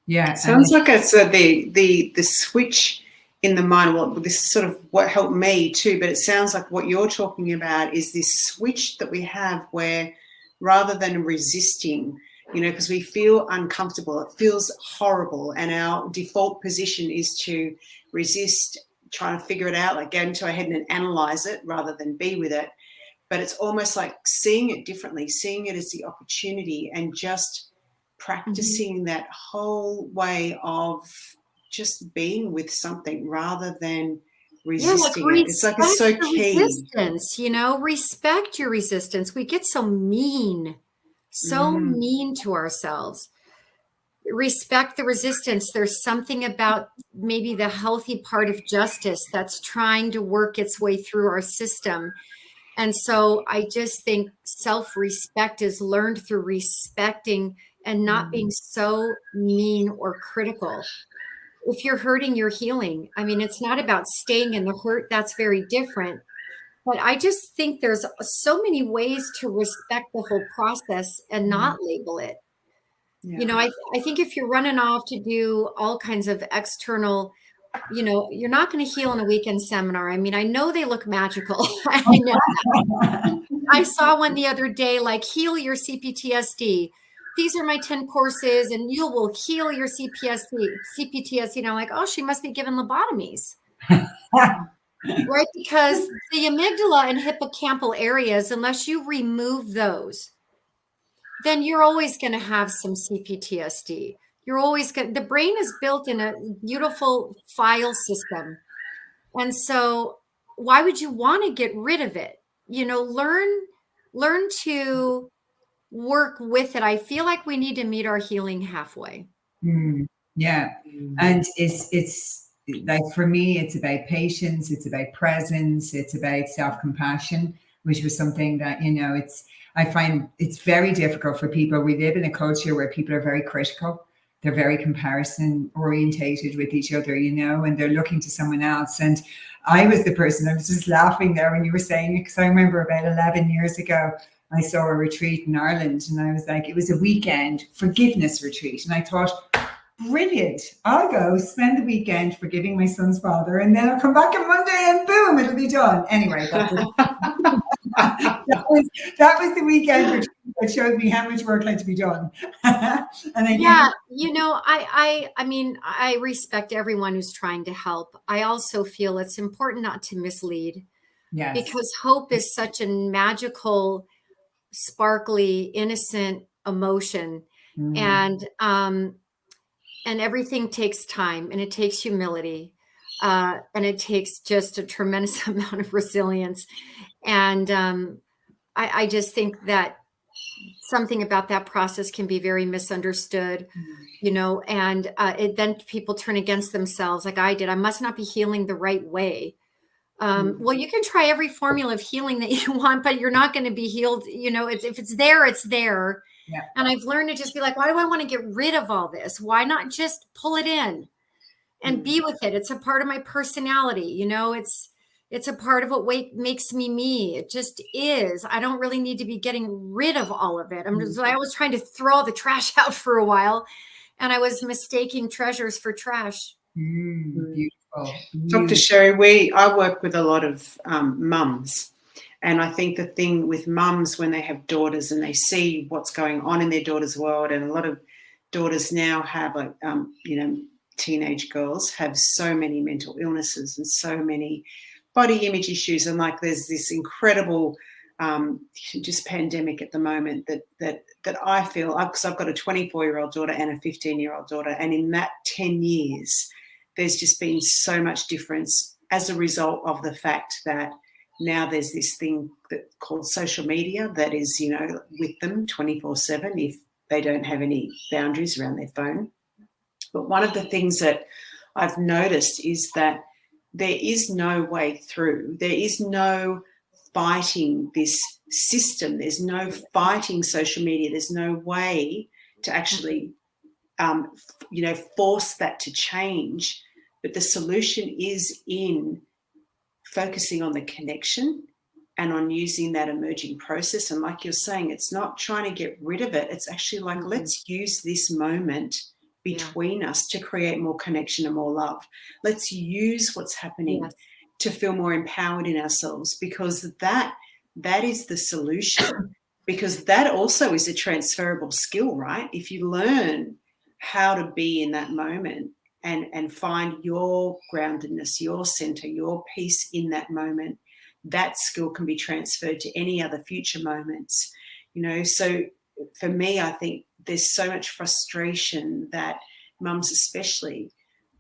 Yeah. Sounds like it's the switch in the mind. Well, this is sort of what helped me too, but it sounds like what you're talking about is this switch that we have where rather than resisting, because we feel uncomfortable, it feels horrible, and our default position is to resist, trying to figure it out, like go into our head and analyze it rather than be with it. But it's almost like seeing it differently, seeing it as the opportunity, and just practicing that whole way of just being with something rather than resisting it. It's like it's so key. Resistance, respect your resistance. We get so mean to ourselves. Respect the resistance. There's something about maybe the healthy part of justice that's trying to work its way through our system. And so I just think self-respect is learned through respecting and not being so mean or critical. If you're hurting, you're healing. I mean, it's not about staying in the hurt. That's very different. But I just think there's so many ways to respect the whole process and not label it. Yeah. I think if you're running off to do all kinds of external, you're not going to heal in a weekend seminar. I mean, I know they look magical. I know. I saw one the other day, like, heal your CPTSD. These are my 10 courses and you will heal your CPTSD. And I'm like, oh, she must be given lobotomies. Right? Because the amygdala and hippocampal areas, unless you remove those, then you're always going to have some CPTSD. The brain is built in a beautiful file system. And so why would you want to get rid of it? Learn to work with it. I feel like we need to meet our healing halfway. Yeah. And it's like, for me, it's about patience, it's about presence, it's about self-compassion, which was something that, I find it's very difficult for people. We live in a culture where people are very critical. They're very comparison orientated with each other, and they're looking to someone else. And I was the person, I was just laughing there when you were saying it, because I remember about 11 years ago, I saw a retreat in Ireland, and I was like, it was a weekend forgiveness retreat. And I thought, brilliant, I'll go spend the weekend forgiving my son's father, and then I'll come back on Monday and boom, it'll be done. Anyway, that was the weekend retreat that showed me how much work had to be done. And again, I mean, I respect everyone who's trying to help. I also feel it's important not to mislead. Yes. Because hope is such a magical, sparkly, innocent emotion. And everything takes time, and it takes humility, and it takes just a tremendous amount of resilience. And I just think that something about that process can be very misunderstood, and then people turn against themselves, like I did. I must not be healing the right way. Well, you can try every formula of healing that you want, but you're not going to be healed. If it's there, it's there. Yeah. And I've learned to just be like, why do I want to get rid of all this? Why not just pull it in and be with it? It's a part of my personality. It's a part of what makes me me. It just is. I don't really need to be getting rid of all of it. I was trying to throw all the trash out for a while, and I was mistaking treasures for trash. Beautiful. Dr. Sherry, I work with a lot of mums. And I think the thing with mums, when they have daughters and they see what's going on in their daughter's world, and a lot of daughters now have, teenage girls have so many mental illnesses and so many body image issues. And like, there's this incredible just pandemic at the moment that I feel, because I've got a 24-year-old daughter and a 15-year-old daughter. And in that 10 years, there's just been so much difference as a result of the fact that now there's this thing called social media that is, with them 24/7 if they don't have any boundaries around their phone. But one of the things that I've noticed is that there is no way through. There is no fighting this system. There's no fighting social media. There's no way to actually, force that to change. But the solution is in focusing on the connection and on using that emerging process. And like you're saying, it's not trying to get rid of it. It's actually like, let's use this moment between us to create more connection and more love. Let's use what's happening to feel more empowered in ourselves, because that is the solution. Because that also is a transferable skill, right? If you learn how to be in that moment and find your groundedness, your center, your peace in that moment, that skill can be transferred to any other future moments. So for me, I think there's so much frustration that mums especially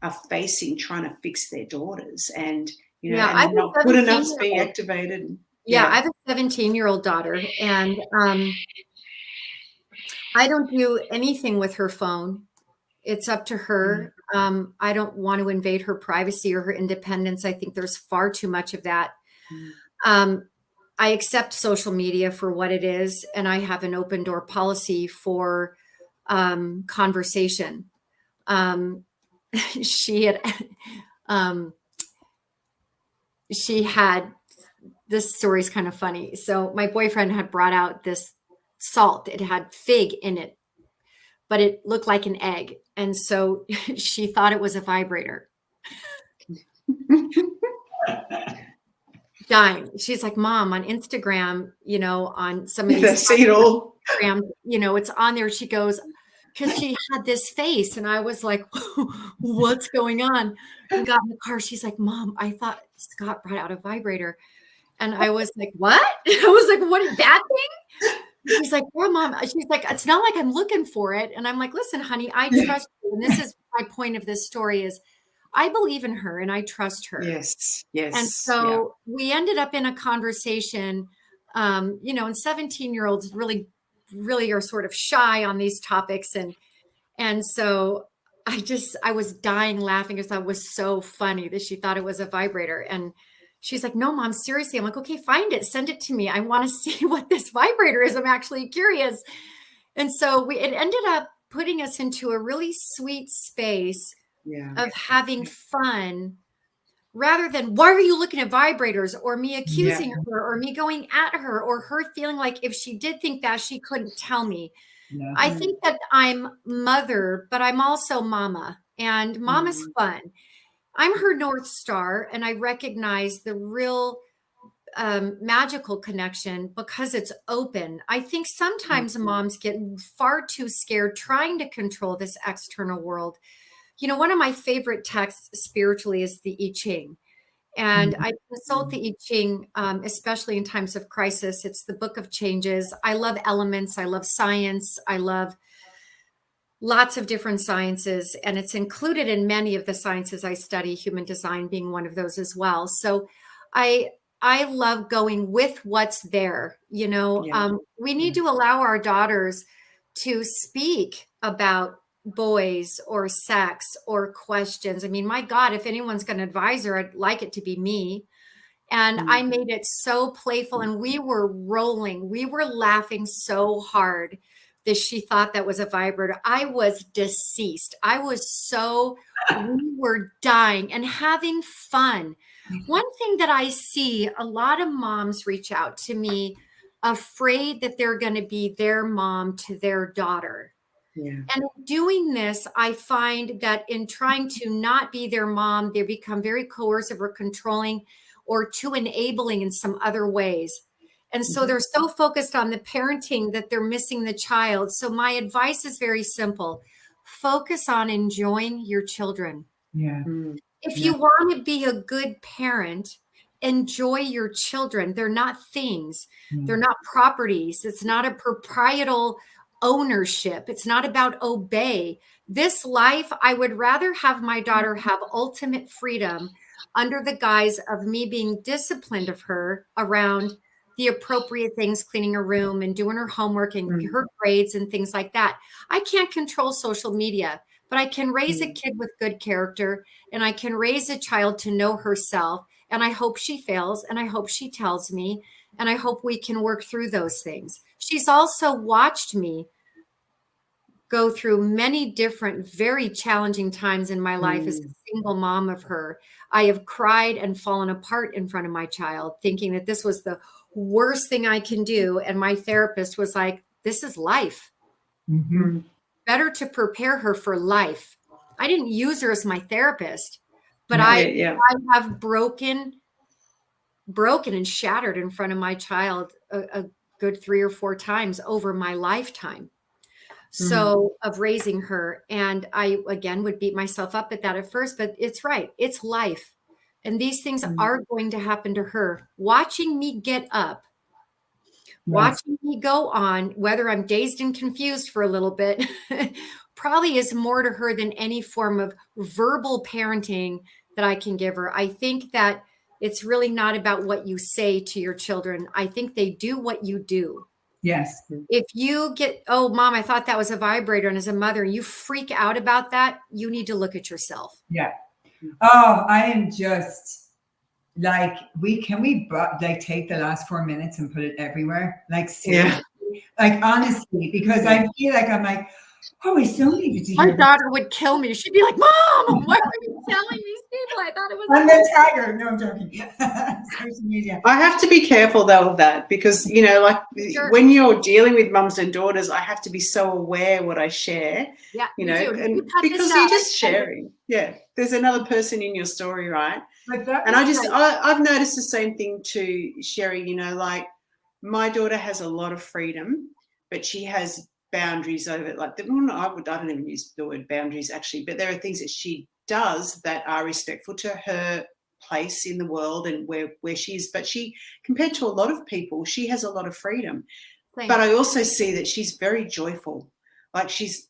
are facing trying to fix their daughters, and and they're not good enough to be activated. I have a 17-year-old daughter, and I don't do anything with her phone. It's up to her. I don't want to invade her privacy or her independence. I think there's far too much of that. I accept social media for what it is, and I have an open door policy for conversation. She had, this story is kind of funny. So my boyfriend had brought out this salt. It had fig in it, but it looked like an egg. And so she thought it was a vibrator. Dying. She's like, Mom, on Instagram, on some of these Instagram, it's on there. She goes, because she had this face, and I was like, what's going on? And got in the car. She's like, Mom, I thought Scott brought out a vibrator. And I was like, what? I was like, what is that thing? She's like, yeah, Mom. She's like, it's not like I'm looking for it. And I'm like, listen, honey, I trust you. And this is my point of this story is I believe in her and I trust her. Yes. And so we ended up in a conversation, and 17-year-olds really, really are sort of shy on these topics. And so I was dying laughing because that was so funny that she thought it was a vibrator. And she's like, no, Mom, seriously. I'm like, okay, find it. Send it to me. I want to see what this vibrator is. I'm actually curious. And so it ended up putting us into a really sweet space of having fun, rather than why are you looking at vibrators, or me accusing her, or me going at her, or her feeling like if she did think that she couldn't tell me. I think that I'm mother, but I'm also mama, and mama's fun. I'm her North Star, and I recognize the real magical connection because it's open. I think sometimes moms get far too scared trying to control this external world. One of my favorite texts spiritually is the I Ching. And I consult the I Ching, especially in times of crisis. It's the book of changes. I love elements. I love science. I love lots of different sciences. And it's included in many of the sciences I study, human design being one of those as well. So I love going with what's there. We need to allow our daughters to speak about boys or sex or questions. I mean, my God, if anyone's going to advise her, I'd like it to be me. And I made it so playful, and we were rolling. We were laughing so hard that she thought that was a vibrator. I was deceased. We were dying and having fun. One thing that I see, a lot of moms reach out to me afraid that they're going to be their mom to their daughter. And in doing this, I find that in trying to not be their mom, they become very coercive or controlling or too enabling in some other ways. And so they're so focused on the parenting that they're missing the child. So my advice is very simple. Focus on enjoying your children. If you want to be a good parent, enjoy your children. They're not things. They're not properties. It's not a proprietal ownership. It's not about obey. This life, I would rather have my daughter have ultimate freedom under the guise of me being disciplined of her around the appropriate things, cleaning her room and doing her homework and her grades and things like that. I can't control social media, but I can raise a kid with good character, and I can raise a child to know herself. And I hope she fails, and I hope she tells me, and I hope we can work through those things. She's also watched me go through many different, very challenging times in my life as a single mom of her. I have cried and fallen apart in front of my child, thinking that this was the worst thing I can do. And my therapist was like, this is life. Mm-hmm. Better to prepare her for life. I didn't use her as my therapist, but Yeah. I have broken and shattered in front of my child a good 3 or 4 times over my lifetime. So of raising her. And I, again, would beat myself up at that at first, but it's right. It's life. And these things are going to happen to her. Watching me get up, watching me go on, whether I'm dazed and confused for a little bit, probably is more to her than any form of verbal parenting that I can give her. I think that it's really not about what you say to your children. I think they do what you do. Yes. If you get, oh, mom, I thought that was a vibrator, and as a mother, you freak out about that, you need to look at yourself. Yeah. Oh, I am just like, can we take the last 4 minutes and put it everywhere? Like, seriously, like, honestly, because I feel like I'm like, oh, we so needed to hear. My daughter would kill me. She'd be like, Mom, why are you telling these people? I thought it was. I'm the tiger. No, I'm joking. Social media. I have to be careful though of that because, you know, like when you're dealing with mums and daughters, I have to be so aware what I share. Yeah, you know, and because you're just sharing. Yeah, there's another person in your story, right? And I've noticed the same thing too, Sherry. You know, like my daughter has a lot of freedom, but she has boundaries over it. Like, I don't even use the word boundaries actually, but there are things that she does that are respectful to her place in the world and where she is. But she, compared to a lot of people, she has a lot of freedom. Same. But I also see that she's very joyful. Like she's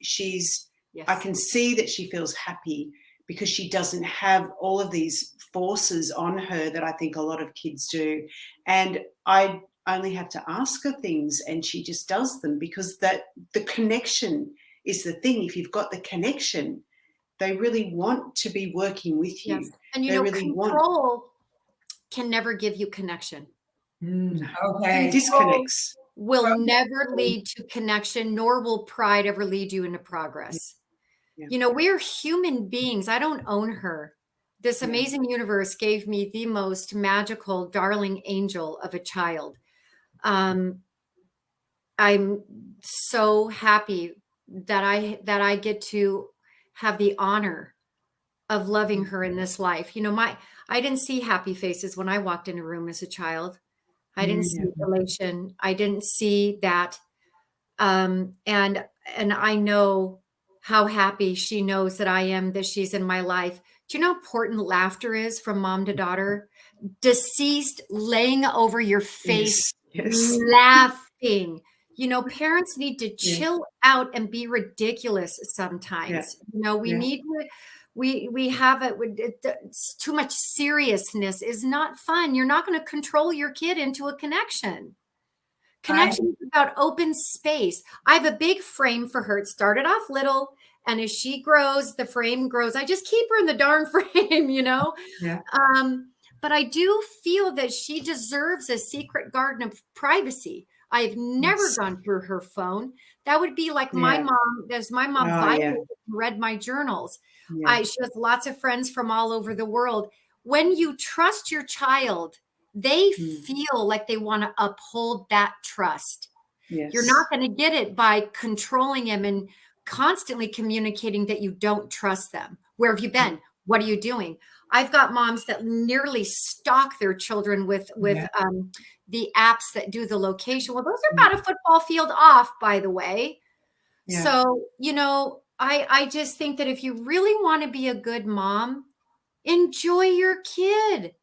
yes. I can see that she feels happy because she doesn't have all of these forces on her that I think a lot of kids do. And I only have to ask her things and she just does them because that the connection is the thing. If you've got the connection, they really want to be working with you. Yes. And you they know, really control can never give you connection. Okay. It disconnects. Will never lead to connection, nor will pride ever lead you into progress. Yeah. You know, we're human beings. I don't own her. This amazing universe gave me the most magical, darling angel of a child. I'm so happy that I get to have the honor of loving her in this life. You know, I didn't see happy faces when I walked in a room as a child. I didn't see elation. I didn't see that. And I know how happy she knows that I am, that she's in my life. Do you know how important laughter is from mom to daughter? Deceased laying over your face, laughing. You know, parents need to chill out and be ridiculous sometimes. You know, we need to, we have it's too much seriousness is not fun. You're not going to control your kid into a connection. Connection is about open space. I have a big frame for her. It started off little, and as she grows, the frame grows. I just keep her in the darn frame, you know? Yeah. But I do feel that she deserves a secret garden of privacy. I've never gone through her phone. That would be like my mom. There's my mom read my journals. She has lots of friends from all over the world. When you trust your child, they feel like they want to uphold that trust. Yes. You're not going to get it by controlling them and constantly communicating that you don't trust them. Where have you been? What are you doing? I've got moms that nearly stalk their children with the apps that do the location. Well, those are about a football field off, by the way. Yeah. So, you know, I just think that if you really want to be a good mom, enjoy your kid.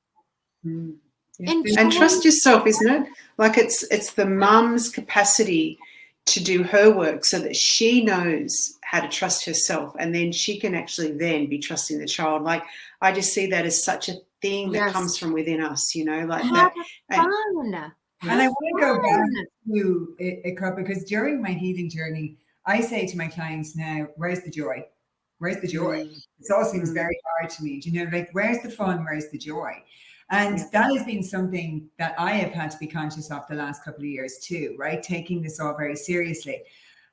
And trust yourself, isn't it? Like it's the mum's capacity to do her work so that she knows how to trust herself, and then she can actually then be trusting the child. Like I just see that as such a thing that comes from within us, you know, like that. And I want to go back to it, because during my healing journey, I say to my clients now, where's the joy? Where's the joy? It all seems very hard to me. Do you know, like, where's the fun? Where's the joy? And that has been something that I have had to be conscious of the last couple of years too, right? Taking this all very seriously.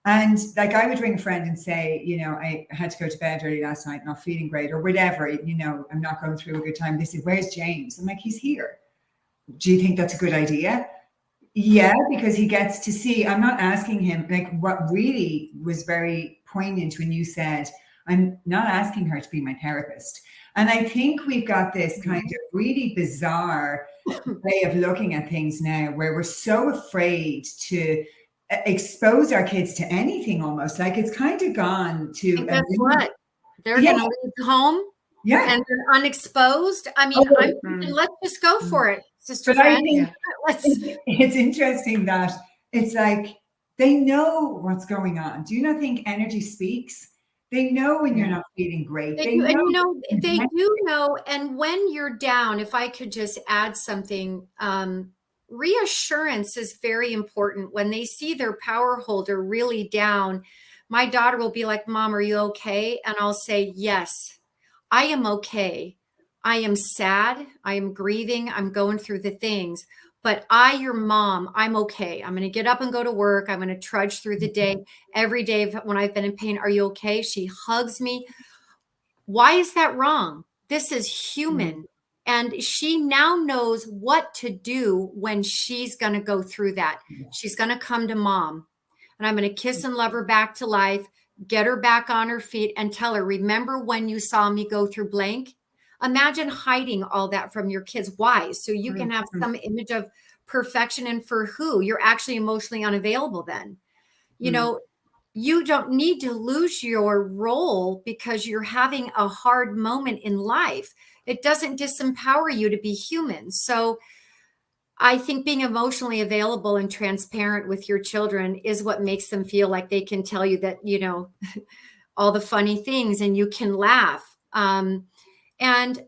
And like, I would ring a friend and say, you know, I had to go to bed early last night, not feeling great or whatever, you know, I'm not going through a good time. They said, where's James? I'm like, he's here. Do you think that's a good idea? Yeah, because he gets to see. I'm not asking him, like, what really was very poignant when you said, I'm not asking her to be my therapist. And I think we've got this kind of really bizarre way of looking at things now, where we're so afraid to expose our kids to anything almost. Like, it's kind of gone to. And guess what? They're going to leave home. Yeah. And they're unexposed. I mean, let's just go for it, Sister Fran. It's interesting that it's like they know what's going on. Do you not think energy speaks? They know when you're not feeling great. They do know. And when you're down, if I could just add something, reassurance is very important. When they see their power holder really down, my daughter will be like, Mom, are you okay? And I'll say, yes. I am okay. I am sad. I am grieving. I'm going through the things, but your mom, I'm okay. I'm going to get up and go to work. I'm going to trudge through the day. Every day when I've been in pain, are you okay? She hugs me. Why is that wrong? This is human. And she now knows what to do when she's going to go through that. She's going to come to Mom, and I'm going to kiss and love her back to life. Get her back on her feet and tell her, remember when you saw me go through blank? Imagine hiding all that from your kids. Why? So you can have some image of perfection, and for who? You're actually emotionally unavailable then. You know, you don't need to lose your role because you're having a hard moment in life. It doesn't disempower you to be human. So I think being emotionally available and transparent with your children is what makes them feel like they can tell you that, you know, all the funny things, and you can laugh. And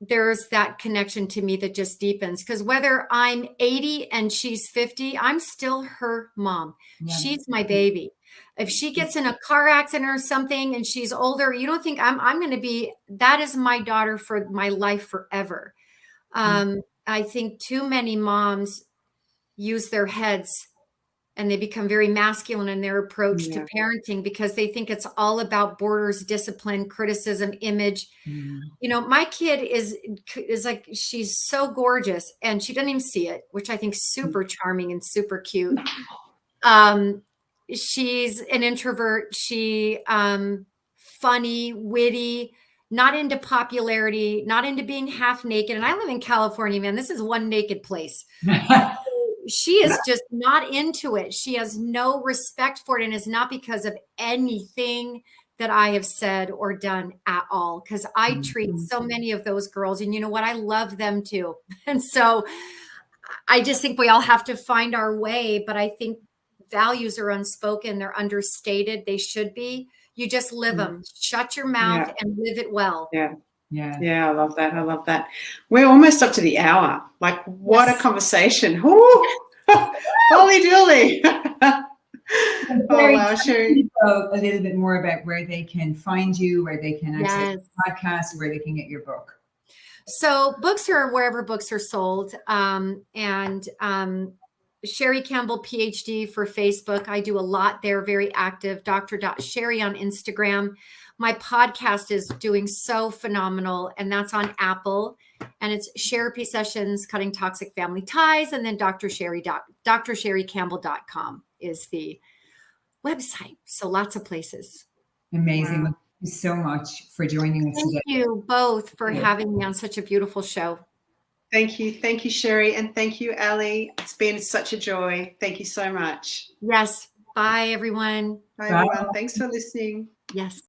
there's that connection to me that just deepens, because whether I'm 80 and she's 50, I'm still her mom. Yeah. She's my baby. If she gets in a car accident or something and she's older, you don't think I'm going to be, that is my daughter for my life forever. I think too many moms use their heads and they become very masculine in their approach to parenting, because they think it's all about borders, discipline, criticism, image. You know, my kid is like, she's so gorgeous and she doesn't even see it, which I think is super charming and super cute. She's an introvert. She funny, witty, not into popularity, not into being half naked. And I live in California, man. This is one naked place. She is just not into it. She has no respect for it. And it's not because of anything that I have said or done at all, because I treat so many of those girls, and you know what? I love them too. And so I just think we all have to find our way. But I think values are unspoken. They're understated. They should be. You just live them. Shut your mouth and live it well. Yeah, I love that. I love that. We're almost up to the hour. Like, what a conversation. Holy dooly. Oh, wow, Sherry. A little bit more about where they can find you, where they can access the podcast, where they can get your book. So books are wherever books are sold. Sherry Campbell, PhD for Facebook. I do a lot there, very active. Dr.Sherry on Instagram. My podcast is doing so phenomenal, and that's on Apple. And it's Sharepoint Sessions, Cutting Toxic Family Ties. And then DrSherryCampbell.com is the website. So lots of places. Amazing. Wow. Thank you so much for joining us today. Thank you both for having me on such a beautiful show. Thank you. Thank you, Sherry. And thank you, Ali. It's been such a joy. Thank you so much. Yes. Bye, everyone. Bye, everyone. Thanks for listening. Yes.